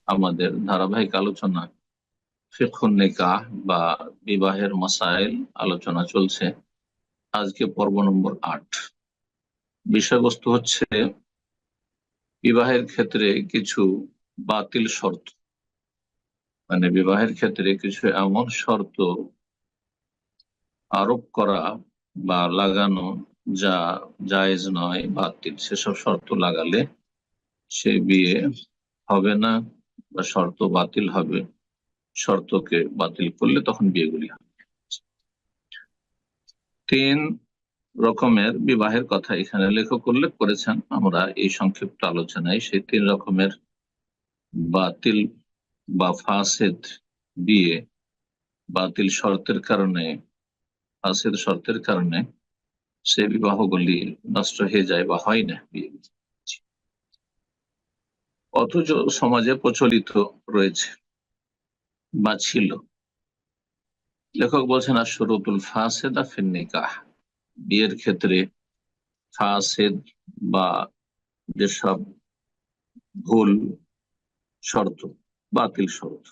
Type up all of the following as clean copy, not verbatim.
আমাদের ধারাবাহিক আলোচনা ফিকহুন নিকাহ বা বিবাহের মাসাইল আলোচনা চলছে। আজকে পর্ব নম্বর 8। বিষয়বস্তু হচ্ছে বিবাহের ক্ষেত্রে কিছু বাতিল শর্ত, মানে বিবাহের ক্ষেত্রে কিছু এমন শর্ত আরোপ করা বা লাগানো যা জায়েজ নয়, বাতিল। সেসব শর্ত লাগালে সে বিয়ে হবে না বা শর্ত বাতিল হবে। শর্তকে বাতিল করলে তখন বিয়েগুলি হবে। 3 রকমের বিবাহের কথা এখানে লেখক উল্লেখ করেছেন। আমরা এই সংক্ষিপ্ত আলোচনায় সেই 3 রকমের বাতিল বা ফাসেদ বিয়ে, বাতিল শর্তের কারণে, ফাসেদ শর্তের কারণে সে বিবাহগুলি নষ্ট হয়ে যায় বা হয় না বিয়ে, অথচ সমাজে প্রচলিত রয়েছে বা ছিল। লেখক বলছেন আর শুরুতুল ফাসেদা ফিন নিকাহ, বিয়ের ক্ষেত্রে ফাসেদ বা যেসব ভুল শর্ত, বাতিল শর্ত,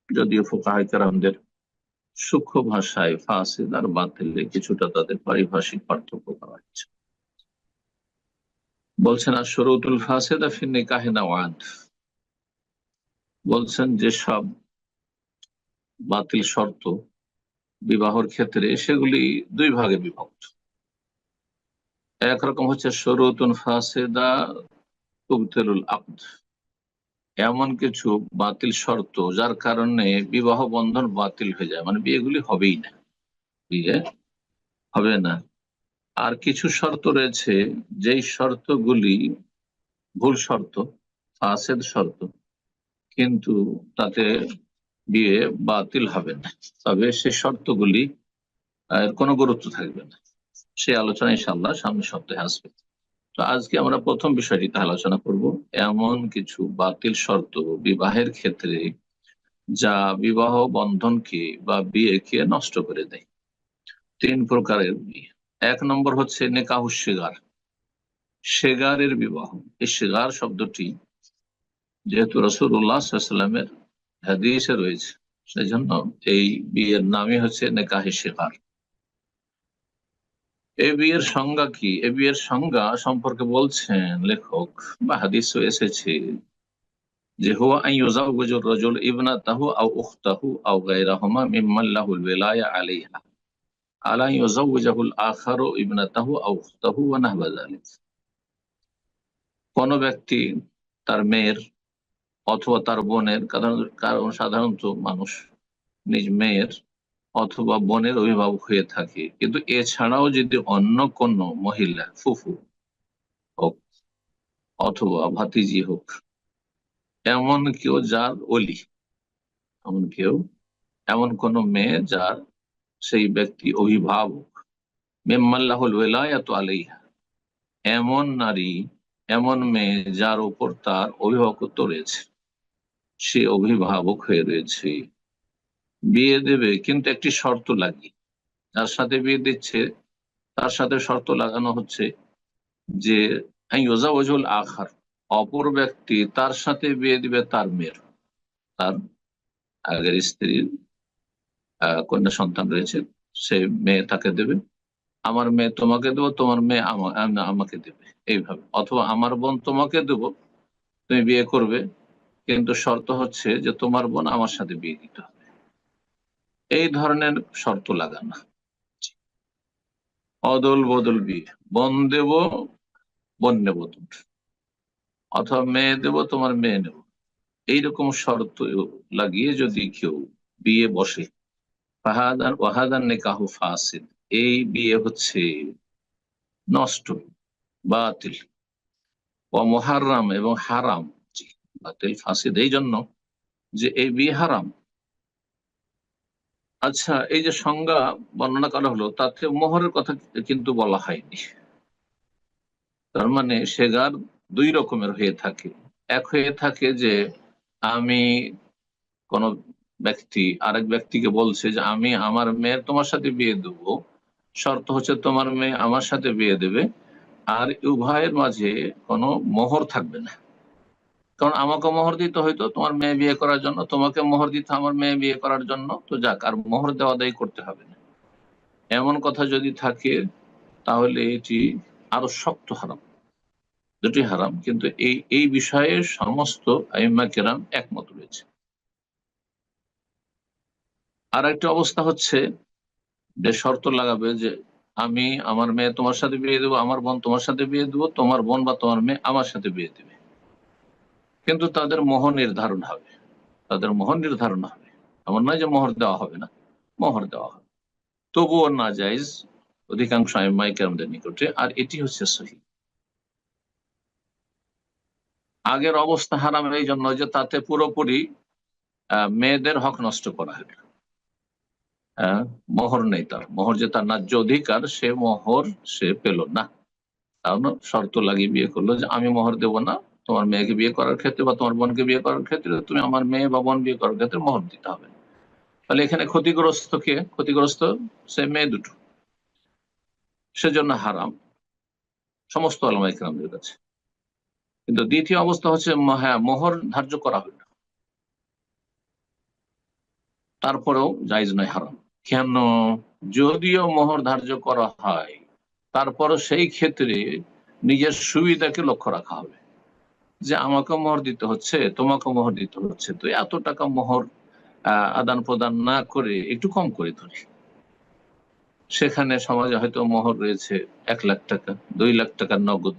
যদিও ফুকাহায়ে কেরামদের সূক্ষ্ম ভাষায় ফাসিদ আর বাতিলে কিছুটা তাদের পারিভাষিক পার্থক্য করা হয়েছে। বলছেন আর শুরুতুল ফাসিদা ফি নিকাহি নাওয়াত, বলছেন যেসব বাতিল শর্ত বিবাহর ক্ষেত্রে, সেগুলি 2 ভাগে বিভক্ত। একরকম হচ্ছে শুরুতুন ফাসিদা তুবতিলুল আকদ, এমন কিছু বাতিল শর্ত যার কারণে বিবাহ বন্ধন বাতিল হয়ে যায়, মানে বিয়েগুলি হবেই না, বিয়ে হবে না। আর কিছু শর্ত রয়েছে যেই শর্তগুলি ভুল শর্ত, ফাসেদ শর্ত, কিন্তু তাতে বিয়ে বাতিল হবে না, তবে সে শর্তগুলি কোনো গুরুত্ব থাকবে না। সে আলোচনা ইনশাআল্লাহ সামনের সপ্তাহে আসবে। তো আজকে আমরা প্রথম বিষয়টিতে আলোচনা করব, এমন কিছু বাতিল শর্ত বিবাহের ক্ষেত্রে যা বিবাহ বন্ধনকে বা বিয়েকে নষ্ট করে দেয়। 3 প্রকারের বিয়ে। 1 নম্বর হচ্ছে নেকাহুশ শিগার, শিগারের বিবাহ। এই শিগার শব্দটি যেহেতু রাসূলুল্লাহ সাল্লাল্লাহু আলাইহি ওয়াসাল্লামের হাদিসে রয়েছে, সেজন্য এই বিয়ের নামই হচ্ছে নেকাহে শিগার। এই বিয়ের সংজ্ঞা কি? এই বিয়ের সংজ্ঞা সম্পর্কে বলছেন লেখক, বা হাদিসও এসেছে, যে হুয়া আন ইউযাওওয়াজুর রাজুল ইবনাতাহু আও উখতাহু আও গায়রাহুমা মিম্মান লাহুল ওয়ালায়া আলাইহা আলা ইউযাওওয়াজাহুল আখারু ইবনাতাহু আও উখতাহু ওয়া নাহওয়া যালিক। কোন ব্যক্তি তার মেয়ের অথবা তার বোনের, কারণ সাধারণত মানুষ নিজ মেয়ের অথবা বোনের অভিভাবক হয়ে থাকে, কিন্তু এছাড়াও যদি অন্য কোনো মহিলা, ফুফু হোক অথবা ভাতিজি হোক, এমন কেউ যার অলি, এমন কেউ, এমন কোন মেয়ে যার সেই ব্যক্তি অভিভাবক, মিম্মাল্লাহুল ওয়ালায়াতু আলাইহা, এমন নারী, এমন মেয়ে যার উপর তার অভিভাবকত্ব রয়েছে, সে অভিভাবক হয়ে রয়েছে, বিয়ে দেবে, কিন্তু একটি শর্ত লাগিয়ে। যার সাথে বিয়ে দিচ্ছে তার সাথে শর্ত লাগানো হচ্ছে যে ইউযাওয়াজুল আখার, অপর ব্যক্তি তার সাথে বিয়ে দিবে তার মেয়ের, তার আগের স্ত্রীর কন্যা সন্তান রয়েছে, সে মেয়ে তাকে দেবে। আমার মেয়ে তোমাকে দেবো, তোমার মেয়ে আমাকে দেবে, এইভাবে। অথবা আমার বোন তোমাকে দেবো, তুমি বিয়ে করবে, কিন্তু শর্ত হচ্ছে যে তোমার বোন আমার সাথে বিয়ে দিতে হবে। এই ধরনের শর্ত লাগানো। অদল বদল বিয়ে, বোন দেব, বোন নেব তোমার, অথবা মেয়ে দেব, তোমার মেয়ে নেব, এইরকম শর্ত লাগিয়ে যদি কেউ বিয়ে বসে, ওয়াহাদান নিকাহু ফাসিদ, এই বিয়ে হচ্ছে নষ্ট, বাতিল। ও মুহাররাম, এবং হারাম। জি, বাতিল ফাসিদ এই জন্য যে এই বিয়ে হারাম। আচ্ছা, এই যে সংজ্ঞা বর্ণনা করা হলো, তাতে মোহরের কথা কিন্তু বলা হয়নি। তার মানে সেগার 2 রকমের হয়ে থাকে। এক হয়ে থাকে যে আমি, কোন ব্যক্তি আরেক ব্যক্তিকে বলছে যে আমি আমার মেয়ের তোমার সাথে বিয়ে দেব, শর্ত হচ্ছে তোমার মেয়ে আমার সাথে বিয়ে দেবে, আর উভয়ের মাঝে কোনো মোহর থাকবে না। কারণ আমাকে মোহর দিতে হয়তো তোমার মেয়ে বিয়ে করার জন্য, তোমাকে মোহর দিতে আমার মেয়ে বিয়ে করার জন্য, তো যাক, আর মোহর দেওয়া দায়ী করতে হবে না, এমন কথা যদি থাকে তাহলে এটি আরো শক্ত হারাম। দুটি হারাম, কিন্তু এই এই বিষয়ে সমস্ত আইম্মা কেরাম একমত রয়েছে। আর একটা অবস্থা হচ্ছে যে শর্ত লাগাবে যে আমি আমার মেয়ে তোমার সাথে বিয়ে দেবো, আমার বোন তোমার সাথে বিয়ে দেবো, তোমার বোন বা তোমার মেয়ে আমার সাথে বিয়ে দেবে, কিন্তু তাদের মোহর নির্ধারণ হবে, তাদের মোহর নির্ধারণ হবে, এমন নয় যে মোহর দেওয়া হবে না, মোহর দেওয়া হবে, তবুও না জায়েজ অধিকাংশ আইম্মায়ে কেরামদের নিকটে। আর এটি হচ্ছে সহি। আগের অবস্থা হারাম এই জন্য যে তাতে পুরোপুরি মেয়েদের হক নষ্ট করা হলো। আহ, মোহর নেই, তার মোহর যে তার ন্যায্য অধিকার, সে মোহর সে পেল না, কারণ শর্ত লাগিয়ে বিয়ে করলো যে আমি মোহর দেব না, তোমার মেয়েকে বিয়ে করার ক্ষেত্রে বা তোমার বোনকে বিয়ে করার ক্ষেত্রে তুমি আমার মেয়ে বা বোন বিয়ে করার ক্ষেত্রে মোহর দিতে হবে। তাহলে এখানে ক্ষতিগ্রস্ত কে? ক্ষতিগ্রস্ত সে মেয়ে দুটো, সেজন্য হারাম সমস্ত ওলামায়ে কেরামদের কাছে। কিন্তু দ্বিতীয় অবস্থা হচ্ছে হ্যাঁ, মোহর ধার্য করা হলো, তারপরেও জায়েজ নয়, হারাম। কেন? যদিও মোহর ধার্য করা হয়, তারপরও সেই ক্ষেত্রে নিজের সুবিধাকে লক্ষ্য রাখা হবে, যে আমাকে মোহর দিতে হচ্ছে, তোমাকে মোহর দিতে হচ্ছে, তো এত টাকা মোহর আদান প্রদান না করে একটু কম করে ধরি। সেখানে সমাজে হয়তো মোহর রয়েছে 1 লাখ টাকা, 2 লাখ টাকার নগদ,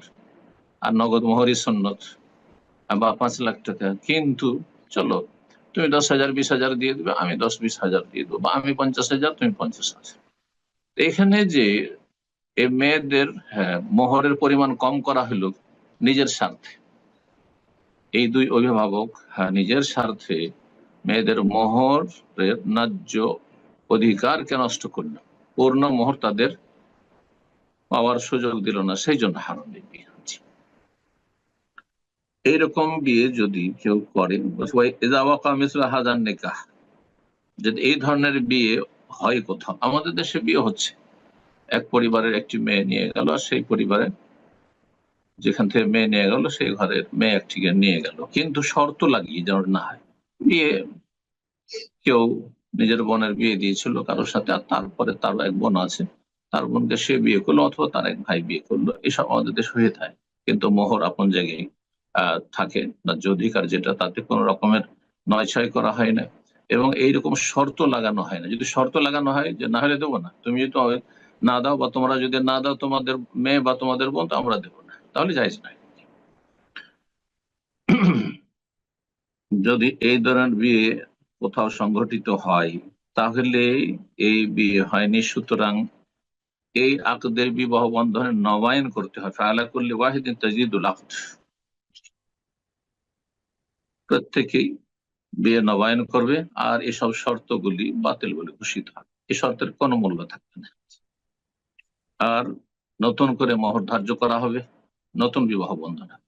আর নগদ মোহরই সুন্নত, বা 5 লাখ টাকা, কিন্তু চলো তুমি 10,000 20,000 দিয়ে দিবে, আমি 10-20 হাজার দিয়ে দেবো, বা আমি 50,000 তুমি 50,000। এখানে যে এই মেয়েদের, হ্যাঁ, মোহরের পরিমাণ কম করা হলো নিজের স্বার্থে, এই দুই অভিভাবক, হ্যাঁ, নিজের স্বার্থে মেয়েদের মোহরের ন্যায্য অধিকারকে নষ্ট করল, পূর্ণ মোহর তাদের পাওয়ার সুযোগ দিল না, সেই জন্য হারাম এই বিয়ে। এইরকম বিয়ে যদি কেউ করে, হাজার নেকাহ, যদি এই ধরনের বিয়ে হয় কোথাও, আমাদের দেশে বিয়ে হচ্ছে, এক পরিবারের একটি মেয়ে নিয়ে গেল, আর সেই পরিবারে যেখান থেকে মেয়ে নিয়ে গেল সেই ঘরের মেয়ে একটিকে নিয়ে গেল, কিন্তু শর্ত লাগিয়ে যেন না হয় বিয়ে, কেউ নিজের বোনের বিয়ে দিয়েছিল কারোর সাথে, আর তারপরে তার এক বোন আছে, তার বোনকে সে বিয়ে করলো, অথবা তার এক ভাই বিয়ে করলো, এসব আমাদের দেশে হয়ে থাকে। কিন্তু মোহর আপন জায়গায় থাকে না, যে অধিকার যেটা, তাতে কোনো রকমের নয় ছয় করা হয় না, এবং এইরকম শর্ত লাগানো হয় না। যদি শর্ত লাগানো হয় যে না হলে দেবো না, তুমি যদি না দাও, বা তোমরা যদি না দাও তোমাদের মেয়ে বা তোমাদের বোন, তো আমরা দেবো না, তাহলে জায়েজ নয়। যদি এই ধরনের বিয়ে কোথাও সংঘটিত হয়, তাহলে এই বিয়ে হয়নি, সুতরাং এই আকদের বিবাহ বন্ধনে নবায়ন করতে হয়। ফাআলা কুল্লি ওয়াহিদিন তাজদীদুল আকদ, প্রত্যেকেই বিয়ে নবায়ন করবে, আর এসব শর্তগুলি বাতিল বলে ঘোষিত হবে, এই শর্তের কোনো মূল্য থাকবে না। আর নতুন করে মোহর ধার্য করা হবে, নতুন বিবাহ বন্ধন হবে।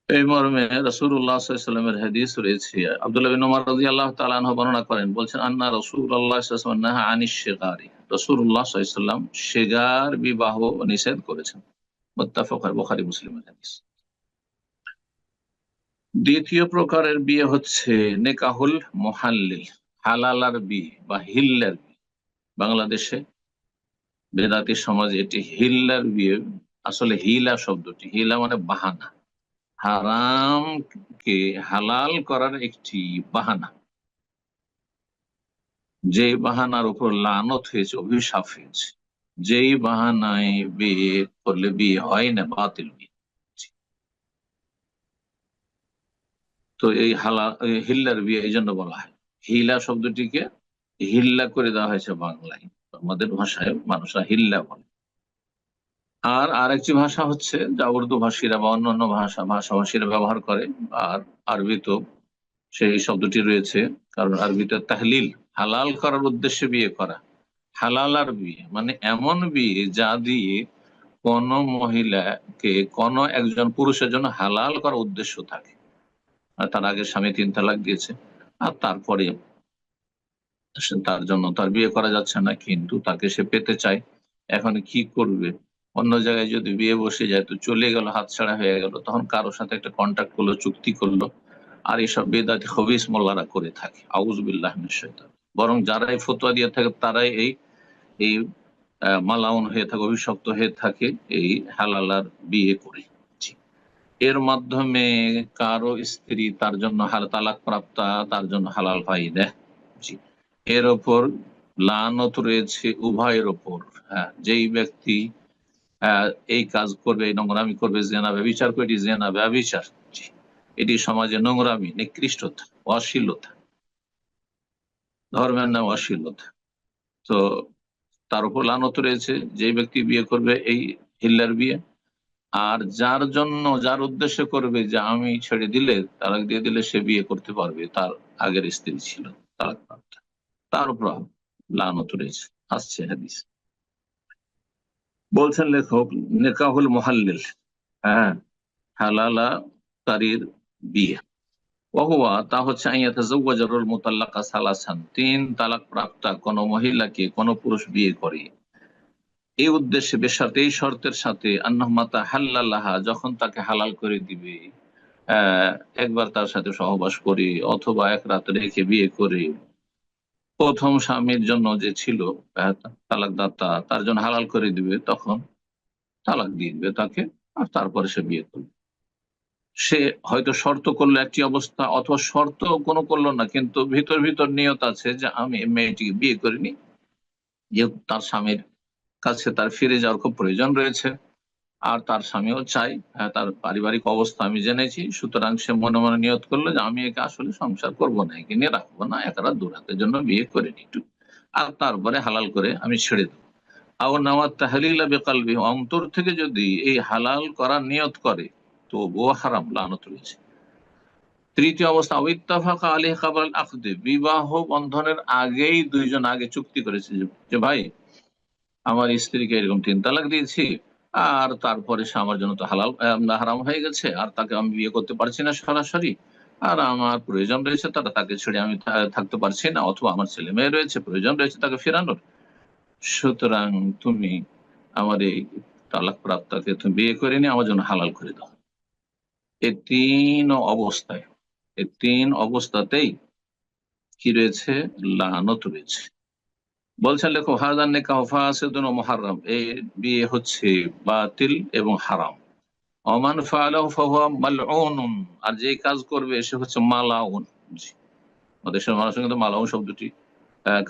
এই মর্মে রাসূলুল্লাহ সাল্লাল্লাহু আলাইহি ওয়াসাল্লামের হাদিস রয়েছে, আব্দুল্লাহ বিন ওমর রাদিয়াল্লাহু তাআলা আনহু বর্ণনা করেন, বলছেন আন্না রাসূলুল্লাহ সাল্লাল্লাহু আলাইহি ওয়াসাল্লাম নাহা আনিশ শিগারি, রাসূলুল্লাহ সাল্লাল্লাহু আলাইহি ওয়াসাল্লাম শিগার বিবাহ নিষেধ করেছেন। মুত্তাফাক, বুখারী মুসলিমের হাদিস। দ্বিতীয় প্রকারের বিয়ে হচ্ছে নেকাহুল মুহাল্লিল, হালালার বিয়ে বা হিল্লার বিয়ে। বাংলাদেশে বেদাতি সমাজ এটি হিল্লার বিয়ে, আসলে হিলা শব্দটি, হিলা মানে বাহানা, হারামকে হালাল করার একটি বাহানা, যে বাহানার উপর লানত হয়েছে, অভিশাপ হয়েছে, যেই বাহানায় বিয়ে করলে বিয়ে হয় না, বাতিল বিয়ে। তো এই হিল্লার বিয়ে এই জন্য বলা হয়, হিলা শব্দটিকে হিল্লা করে দেওয়া হয়েছে বাংলায়, আমাদের ভাষায় মানুষরা হিল্লা বলে। আর আরেকটি ভাষা হচ্ছে যা উর্দু ভাষীরা বা অন্যান্য ভাষাভাষীরা ব্যবহার করে, আর আরবিতেও সেই শব্দটি রয়েছে, কারণ আরবিতে তাহলিল, হালাল করার উদ্দেশ্যে বিয়ে করা। হালাল আর বিয়ে মানে এমন বিয়ে যা দিয়ে কোন মহিলাকে কোন একজন পুরুষের জন্য হালাল করার উদ্দেশ্য থাকে, আর তার আগে স্বামী 3 তালাক দিয়েছে, আর তারপরে তার জন্য তার বিয়ে করা যাচ্ছে না, কিন্তু তাকে সে পেতে চায়, এখন কি করবে? অন্য জায়গায় যদি বিয়ে বসে যায় তো চলে গেল, হাতছাড়া হয়ে গেল, তখন কারোর সাথে একটা কন্ট্যাক্ট করলো, চুক্তি করলো। আর এইসব বেদাতি খবিস মোল্লারা করে থাকে, আউযু বিল্লাহি মিনাশ শাইতানির রাজিম। বরং যারা এই ফতোয়া দিয়ে থাকে তারাই এই এই মালাউন হয়ে থাকে, অভিশপ্ত হয়ে থাকে এই হালালার বিয়ে করে। জি। এর মাধ্যমে কারো স্ত্রী তার জন্য তালাক প্রাপ্তা, তার জন্য হালাল হয় না। জি। এর ওপর লানত রয়েছে উভয়ের ওপর। হ্যাঁ, যেই ব্যক্তি এই কাজ করবে, এই নোংরামি করবে, জেনা ব্যভিচার করবে, এটি জেনা ব্যভিচার। জি। এটি সমাজে নোংরামি, নিকৃষ্টতা, অশ্লীলতা, ধর্মের নাম অশ্লীলতা। তো তার উপর লানত রয়েছে যে ব্যক্তি বিয়ে করবে এই হিল্লার বিয়ে। আর যার জন্য, যার উদ্দেশ্য করবে যে আমি ছেড়ে দিলে, তালাক দিয়ে দিলে সে বিয়ে করতে পারবে, তার আগের স্ত্রী ছিল তালাক প্রাপ্ত, তার উপর লানত রয়েছে। আসছে হাদিস। বলছেন লেখক, নেকাহুল মুহাল্লিল, হ্যাঁ, হালালা কারীর বিয়ে, ওহুয়া তা হচ্ছে আইয়াতাজাওয়াজারুল মুতাল্লাকা সালাসান, তিন তালাক প্রাপ্তা কোন মহিলাকে কোন পুরুষ বিয়ে করে এই উদ্দেশ্যে, বেশার্তে, এই শর্তের সাথে, আন্নাহুমাতা হাল্লাল্লাহা, যখন তাকে হালাল করে দিবে, আহ, একবার তার সাথে সহবাস করে অথবা এক রাত রেখে বিয়ে করে, প্রথম স্বামীর জন্য যে ছিল তালাক দাতা, তার জন্য হালাল করে দিবে, তখন তালাক দিয়ে দিবে তাকে। আর তারপরে সে বিয়ে করবে। সে হয়তো শর্ত করলো একটি অবস্থা, অথবা শর্ত কোনো করলো না, কিন্তু ভিতর ভিতর নিয়ত আছে যে আমি এই মেয়েটিকে বিয়ে করিনি, যেহেতু তার স্বামীর কাছে তার ফিরে যাওয়ার খুব প্রয়োজন রয়েছে, আর তার স্বামীও চাই, তার পারিবারিক অবস্থা আমি জেনেছি, সুতরাং সে মনে মনে নিয়ত করলো যে আমি একে আসলে সংসার করবো না, একে নিয়ে রাখবো না, এক রাত দু রাতের জন্য বিয়ে করে নিটু, আর তারপরে হালাল করে আমি ছেড়ে দেবো। আও নাওয়াত তাহলিলা বিকালবি, অন্তর থেকে যদি এই হালাল করার নিয়ত করে তো ও হারাম, লানত রয়েছে। তৃতীয় অবস্থা, ইত্তাফাকা আলাইহি ক্বাবলাল আকদি, বিবাহ বন্ধনের আগেই দুইজন আগে চুক্তি করেছে যে ভাই, আমার স্ত্রীকে এরকম তিন তালাক দিয়েছি, আর তারপরে সে আমার জন্য তো হালাল হারাম হয়ে গেছে, আর তাকে আমি বিয়ে করতে পারছি না সরাসরি, আর আমার প্রয়োজন রয়েছে তাকে ছেড়ে আমি থাকতে পারছি না, অথবা আমার ছেলে মেয়ে রয়েছে, প্রয়োজন রয়েছে তাকে ফেরানোর, সুতরাং তুমি আমার এই তালাক প্রাপ্তাকে তুমি বিয়ে করে নিয়ে আমার জন্য হালাল করে দাও। এই তিন অবস্থায়, এই তিন অবস্থাতেই কি রয়েছে, লানত রয়েছে। বলছেন লেখো, হাজার নিকাহ ফাসিদুন ওয়া মুহাররাম, এই বিয়ে হচ্ছে বাতিল এবং হারাম। ওমান ফাআলাহু ফাহুয়া মালউনুন, আর যে কাজ করবে সে হচ্ছে মালাউন। জি। আমাদের দেশের মানুষ কিন্তু মালাউন শব্দটি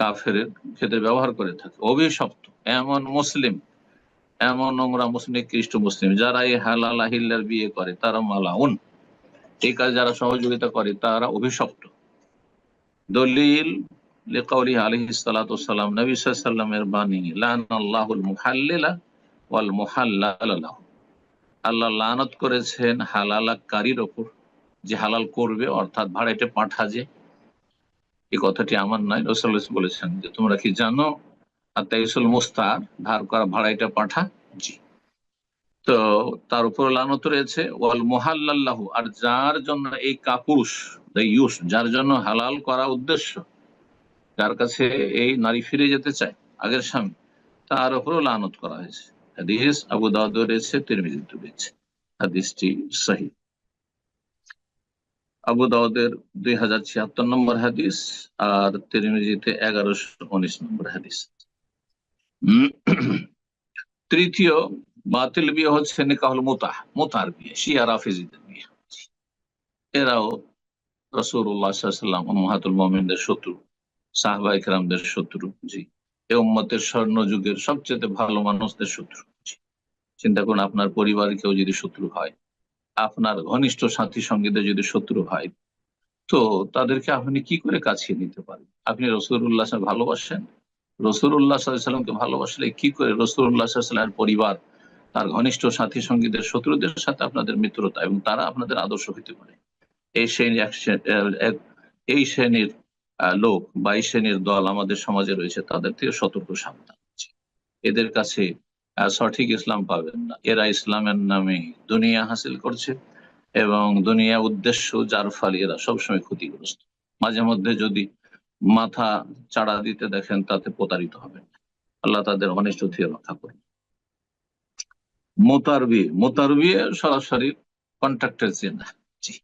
কাফেরের ক্ষেত্রে ব্যবহার করে থাকে, অভিশপ্ত। এমন মুসলিম, এমন নোংরা মুসলিম, খ্রিস্ট মুসলিম যারা এই হালাল আহিল্লার বিয়ে করে তারা মালাউন, এই কাজ যারা সহযোগিতা করে তারা অভিশপ্ত। দলিল লিকাউলিহি আলাইহিস সালাতু ওয়াসসালাম, নবী সাল্লাল্লাহু আলাইহি ওয়াসাল্লামের বাণী, লানাল্লাহুল মুহাল্লিলা ওয়াল মুহাল্লালা লাহু, আল্লাহ লানত করেছেন হালালাকারীর ওপর, যে হালাল করবে, অর্থাৎ ভাড়াটে পাঠা, যে এই কথাটি আমার নয়, রাসূলুল্লাহ সাল্লাল্লাহু আলাইহি ওয়াসাল্লাম বলেছেন যে তোমরা কি জানো আতাইসুল মুস্তার, ধার করা ভাড়াইটা পাঠা। জি। তো তার উপর লানত রয়েছে, ওয়াল মুহাল্লাল্লাহু, আর যার জন্য এই কাপুরুষ, যার জন্য হালাল করা উদ্দেশ্য, যার কাছে এই নারী ফিরে যেতে চায় আগের স্বামী, তার উপরও লানত করা হয়েছে। হাদিস আবু দাউদে রয়েছে, তিরমিজিতে রয়েছে, হাদিসটি সহিহ। আবু দাউদের 2076 নম্বর হাদিস, আর তিরমিজিতে 1119 নম্বর হাদিস। তৃতীয় বাতিল বিয়ে হচ্ছে নিকাহুল মুতাহ, মুতার বিয়ে, শিয়া রাফিজিদের বিয়ে। এরাও রাসূলুল্লাহ সাল্লাল্লাহু আলাইহি ওয়াসাল্লাম উম্মাহাতুল মুমিনদের শত্রু, সাহাবায়ে কেরামদের শত্রু। জি। এই উম্মতের স্বর্ণ যুগের সবচেয়ে ভালো মানুষদের শত্রু। জি। চিন্তা করুন, আপনার পরিবার কেউ যদি শত্রু হয়, আপনার ঘনিষ্ঠ সাথী সঙ্গীদের যদি শত্রু হয়, তো তাদেরকে আপনি কি করে কাছিয়ে নিতে পারেন? আপনি রাসূলুল্লাহ ভালোবাসেন, রাসূলুল্লাহ সাল্লাল্লাহু আলাইহি ওয়াসাল্লামকে ভালোবাসলে কি করে রাসূলুল্লাহ সাল্লাল্লাহু আলাইহি ওয়াসাল্লামের পরিবার, তার ঘনিষ্ঠ সাথী সঙ্গীদের শত্রুদের সাথে আপনাদের মিত্রতা, এবং তারা আপনাদের আদর্শ হইতে পারে? এই শ্রেণী এই শ্রেণীর লোক বা এই শ্রেণীর দল আমাদের সমাজে রয়েছে, তাদের থেকে সতর্ক সাবধান। এদের কাছে সঠিক ইসলাম পাবেন না। এরা ইসলামের নামে দুনিয়া হাসিল করছে, এবং দুনিয়া উদ্দেশ্য, যার ফলে এরা সবসময় ক্ষতিগ্রস্ত। মাঝে মধ্যে যদি মাথা চাড়া দিতে দেখেন, তাতে প্রতারিত হবেন। আল্লাহ তাদের অনিষ্ট থেকে রক্ষা করুন। মোতারবি সরাসরি কন্ট্রাক্টের চেনা। জি।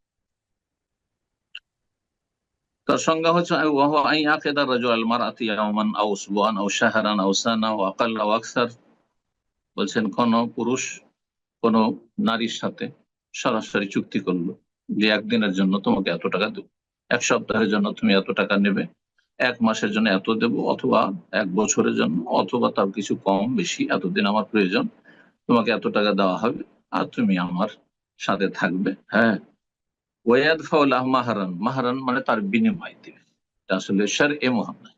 তার সংজ্ঞা হচ্ছে বলছেন কোন পুরুষ কোন নারীর সাথে সরাসরি চুক্তি করলো যে একদিনের জন্য তোমাকে এত টাকা দেবো, এক সপ্তাহের জন্য তুমি এত টাকা নেবে, এক মাসের জন্য এত দেবো, অথবা এক বছরের জন্য, অথবা তার কিছু কম বেশি এতদিন আমার প্রয়োজন, তোমাকে এত টাকা দেওয়া হবে আর তুমি আমার সাথে থাকবে। হ্যাঁ, ওয়াদ ফাউলাহ মাহারান, মাহারান মানে তার বিনিময় দিবে। এটা আসলে শার এ মোহাম্মদ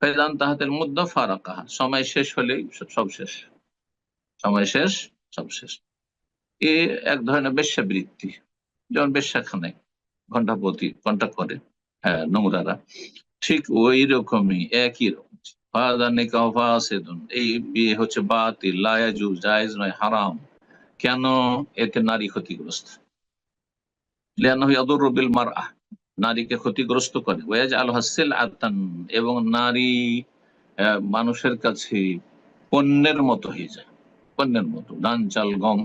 ফেজান তাহাতের মুদ্দা ফারাকাহা, সময় শেষ হলেই সব শেষ, সময় শেষ সব শেষ। এ এক ধরনের বেশ্যাবৃত্তি, যেমন বেশ্যাখানায় ঘন্টা প্রতি ঘন্টা করে, হ্যাঁ, নোংরারা, ঠিক ওই রকমই একই রকম। ফাদা নিকাহ ফাসিদুন, এই বিয়ে হচ্ছে বাতিল, লা ইয়াজুজ, জায়েজ নয়, হারাম। কেন? এতে নারী ক্ষতিগ্রস্ত, লিআন্নাহু ইয়াদুররু বিল মারআহ, নারীকে ক্ষতিগ্রস্ত করে, ওয়াজআলুহা সিলআতান, এবং নারী মানুষের কাছে পণ্যের মতো হয়ে যায়, পণ্যের মতো। ধান চাল গম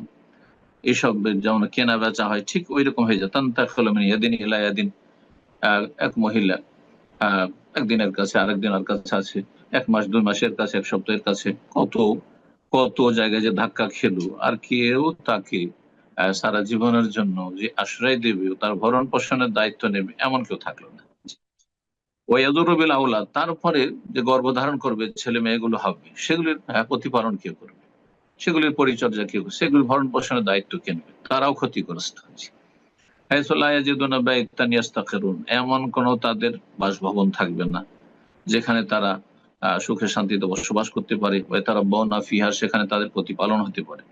এসব যেমন কেনা বেচা হয়, ঠিক ওই রকম হয়ে যায়। তানতাকিলু মিন ইয়াদিন ইলা ইয়াদিন, এক মহিলা একদিনের কাছে আরেকদিনের কাছে আছে, এক মাস 2 মাসের কাছে, এক সপ্তাহের কাছে, কত কত জায়গায় যে ধাক্কা খেলো, আর কেউ তাকে সারা জীবনের জন্য যে আশ্রয় দেবে, তার ভরণ পোষণের দায়িত্ব নেবে, এমন কেউ থাকলো না। ওয়াদুরুবিল আওলাদ, তারপরে যে গর্ভধারণ করবে, ছেলে মেয়েগুলো হবে, সেগুলির প্রতিপালন কে করবে, সেগুলির পরিচর্যা কে করবে, সেগুলির ভরণ পোষণের দায়িত্ব কে নেবে, তারাও ক্ষতিগ্রস্ত হয়েছে। এমন কোন তাদের বাসভবন থাকবে না যেখানে তারা সুখে শান্তিতে বসবাস করতে পারে, তারা বনা ফিহা, সেখানে তাদের প্রতিপালন হতে পারে।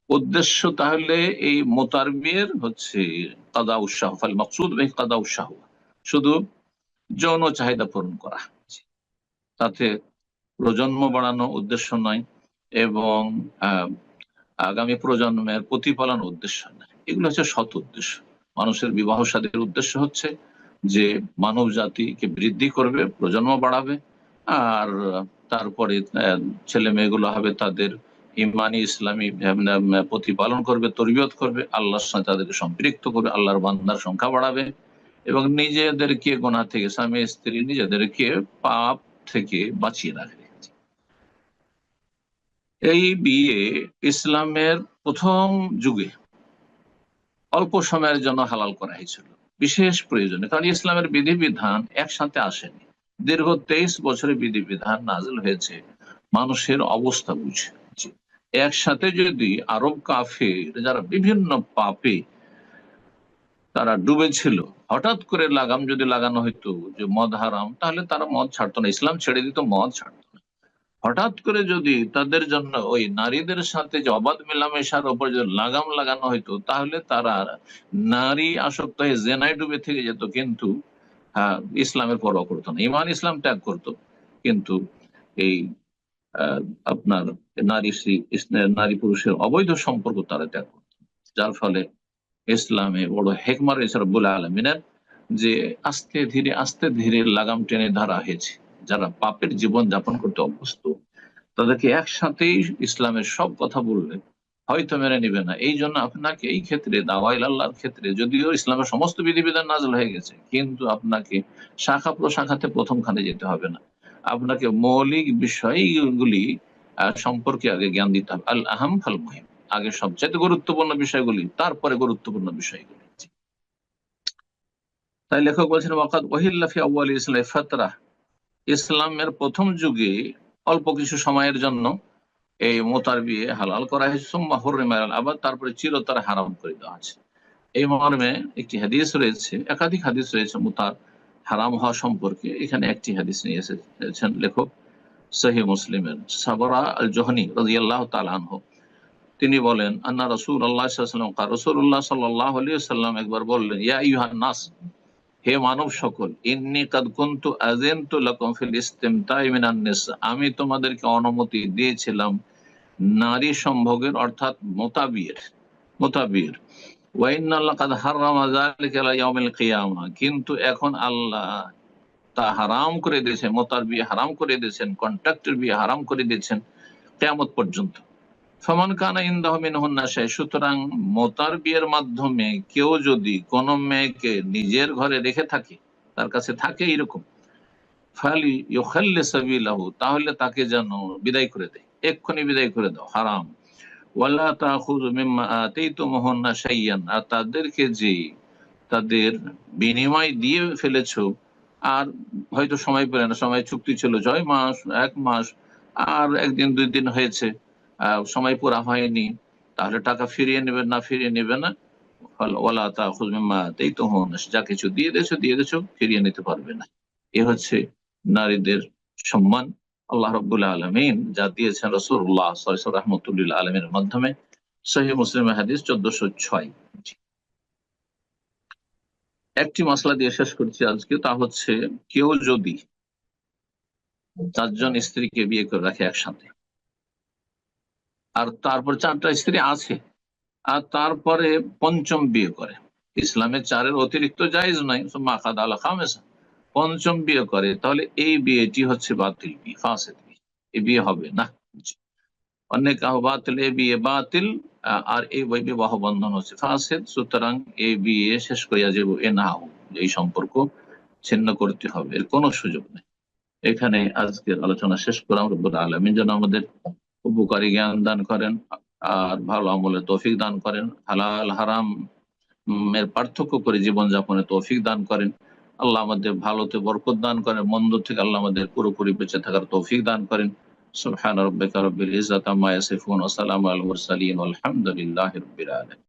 উদ্দেশ্য তাহলে এই মোতারবিয়ের হচ্ছে কাদা উৎসাহ, ফাল মাকসুদ বিহি কাদা উৎসাহ, শুধু যৌন চাহিদা পূরণ করা, তাতে প্রজন্ম বাড়ানো উদ্দেশ্য নয়, এবং আগামী প্রজন্মের প্রতিপালন উদ্দেশ্য নয়। এগুলো হচ্ছে সৎ উদ্দেশ্য। মানুষের বিবাহ শাদীর উদ্দেশ্য হচ্ছে যে মানব জাতিকে বৃদ্ধি করবে, প্রজন্ম বাড়াবে, আর তারপরে ছেলে মেয়েগুলো হবে তাদের ইমানি ইসলামী প্রতিপালন করবে, তরবিয়ত করবে, আল্লাহর সাথে তাদেরকে সম্পৃক্ত করবে, আল্লাহর বান্দার সংখ্যা বাড়াবে, এবং নিজেদেরকে গোনা থেকে, স্বামী স্ত্রী নিজেদেরকে পাপ থেকে বাঁচিয়ে রাখবে। এই বিয়ে ইসলামের প্রথম যুগে অল্প সময়ের জন্য হালাল করা হয়েছিল, বিশেষ প্রয়োজনে, কারণ ইসলামের বিধিবিধান একসাথে আসেনি। দীর্ঘ 23 বছরের বিধিবিধান নাজিল হয়েছে মানুষের অবস্থা বুঝে। একসাথে যদি আরব কাফের যারা বিভিন্ন পাপে তারা ডুবেছিল, হঠাৎ করে লাগাম যদি লাগানো হইতো যে মদ হারাম, তাহলে তারা মদ ছাড়তো না, ইসলাম ছেড়ে দিত, মদ ছাড়তো না। হঠাৎ করে যদি তাদের জন্য ওই নারীদের সাথে যে অবাধ মেলামেশার উপর যদি লাগাম লাগানো হইতো, তাহলে তারা নারী আসক্ত হয়ে জেনায় ডুবে থেকে যেত, কিন্তু ইসলামের পরোয়া করতো না, ইমান ইসলাম ত্যাগ করতো, কিন্তু এই আহ, আপনার নারী নারী পুরুষের অবৈধ সম্পর্ক তারা ত্যাগ করতো। যার ফলে ইসলামে বড় হেকমা রয়েছে রব্বুল আলমিনের, যে আস্তে ধীরে লাগাম টেনে ধরা হয়েছে। যারা পাপের জীবন যাপন করতে অভ্যস্ত, তাদেরকে একসাথেই ইসলামের সব কথা বললে হয়তো মেনে নিবে না। এই জন্য আপনাকে এই ক্ষেত্রে দাওয়াইল আল্লাহর ক্ষেত্রে, যদিও ইসলামের সমস্ত বিধিবিধান নাযিল হয়ে গেছে, কিন্তু আপনাকে শাখা প্রশাখাতে প্রথমখানে যেতে হবে না, আপনাকে মৌলিক বিষয়গুলি সম্পর্কে আগে জ্ঞান দিতে হবে। আল আহাম ফাল মুহিম, আগে সবচেয়ে গুরুত্বপূর্ণ বিষয়গুলি, তারপরে গুরুত্বপূর্ণ বিষয়গুলি। তাই লেখক বলছেন ওয়াকাদ ওয়াহিল্লা ফি আউয়াল ইসলাম ফাতরা, ইসলামের প্রথম যুগে অল্প কিছু সময়ের জন্য এই মোতার বিয়ে হালাল করা হয়েছে, সুম্মা হুররিমা আলাল আবাদ, তারপরে চিরতরে হারাম করে দেওয়া আছে। এই মর্মে একটি হাদিস রয়েছে, একাধিক হাদিস রয়েছে মুতার হারাম হওয়া সম্পর্কে। এখানে একটি হাদিস নিয়ে এসেছেন লেখক সহিহ মুসলিমের, সাবরা আল জোহনি রাদিয়াল্লাহু তাআলা আনহু, তিনি বলেন আন্না রাসূলুল্লাহ সাল্লাল্লাহু আলাইহি ওয়াসাল্লাম রাসূলুল্লাহ সাল্লাল্লাহু আলাইহি ওয়াসাল্লাম একবার বললেন, ইয়া আইয়ুহান নাস, হে মানব সকল, ইন্নী কাদ কুনতু আযানতু লাকুম ফিল ইসতিমতাই মিনান নিসা, আমি তোমাদেরকে অনুমতি দিয়েছিলাম নারী সম্ভোগের, অর্থাৎ মোতাবিয়ের। ওয়া ইন্নাল্লাহ কাদ হারামা যালিকা আলা ইয়াউমিল কিয়ামা, কিন্তু এখন আল্লাহ তা হারাম করে দিয়েছেন, মোতার বিয়ে হারাম করে দিয়েছেন, কন্ট্রাক্টের বিয়ে হারাম করে দিয়েছেন কিয়ামত পর্যন্ত। ফামান কানা ইনদাহু মিনহুন্না শাই, সুতরাং মোতার বিয়ের মাধ্যমে কেউ যদি কোনো মেয়েকে নিজের ঘরে রেখে থাকে, তার কাছে থাকে এরকম, ফালি ইউখাল্লি সাবিলাহু, তাহলে তাকে যেন বিদায় করে দেয়, এক্ষুনি বিদায় করে দাও, হারাম। ওয়ালা তাখুযু মিম্মা আতাইতুমুহুন্না শাইয়ান, আর তাদেরকে যে তাদের বিনিময় দিয়ে ফেলেছো, আর হয়তো সময় পেলে না, সময় চুক্তি ছিল 6 মাস, 1 মাস, আর একদিন 2 দিন হয়েছে, সময় পুরা হয়নি, তাহলে টাকা ফিরিয়ে নেবে না, ফিরিয়ে নেবে না। ওয়ালা তাখুযু মিম্মা আতাইতুমুহুন্না, যা কিছু দিয়ে দিয়েছো ফিরিয়ে নিতে পারবে না। এ হচ্ছে নারীদের সম্মান আল্লাহ রাব্বুল আলামিন যা দিয়েছেন রাসূলুল্লাহ সাল্লাল্লাহু আলাইহি ওয়াসাল্লাম রাহমাতুল আলামিনের মাধ্যমে। সহিহ মুসলিমের হাদিস 1406। একটি মসলা দিয়ে শেষ করছি আজকে, তা হচ্ছে কেউ যদি 4 জন স্ত্রীকে বিয়ে করে রাখে একসাথে, আর তারপর 4টা স্ত্রী আছে, আর তারপরে পঞ্চম বিয়ে করে, ইসলামে 4-এর অতিরিক্ত জায়েজ নয়, মাকাদ আলা খামেসা, পঞ্চম বিয়ে করে, তাহলে এই বিয়েটি হচ্ছে বাতিল বিয়ে, ফাসেদ বিয়ে, এই বিয়ে হবে না। অনেক বাতিল, এই বিয়ে বাতিল, আর এই বিবাহ বন্ধন হচ্ছে ফাসেদ। সুতরাং এই বিয়ে শেষ করিয়া যাব, এ না হোক, এই সম্পর্ক ছিন্ন করতে হবে, এর কোনো সুযোগ নেই। এখানে আজকের আলোচনা শেষ করলাম। রব্বুল আলামিন যেন আমাদের উপকারী জ্ঞান দান করেন, আর ভালো আমলের তৌফিক দান করেন, হালাল হারাম এর পার্থক্য করে জীবনযাপনে তৌফিক দান করেন। আল্লাহ আমাদের ভালোতে বরকত দান করেন, মন্দ থেকে আল্লাহ আমাদের পুরোপুরি বেঁচে থাকার তৌফিক দান করেন। সুবহান রাব্বিকা রাব্বিল ইজ্জাতি আম্মা ইয়াসিফুন ওয়া সালামুন আলাল মুরসালিন ওয়ালহামদুলিল্লাহি রাব্বিল আলামিন।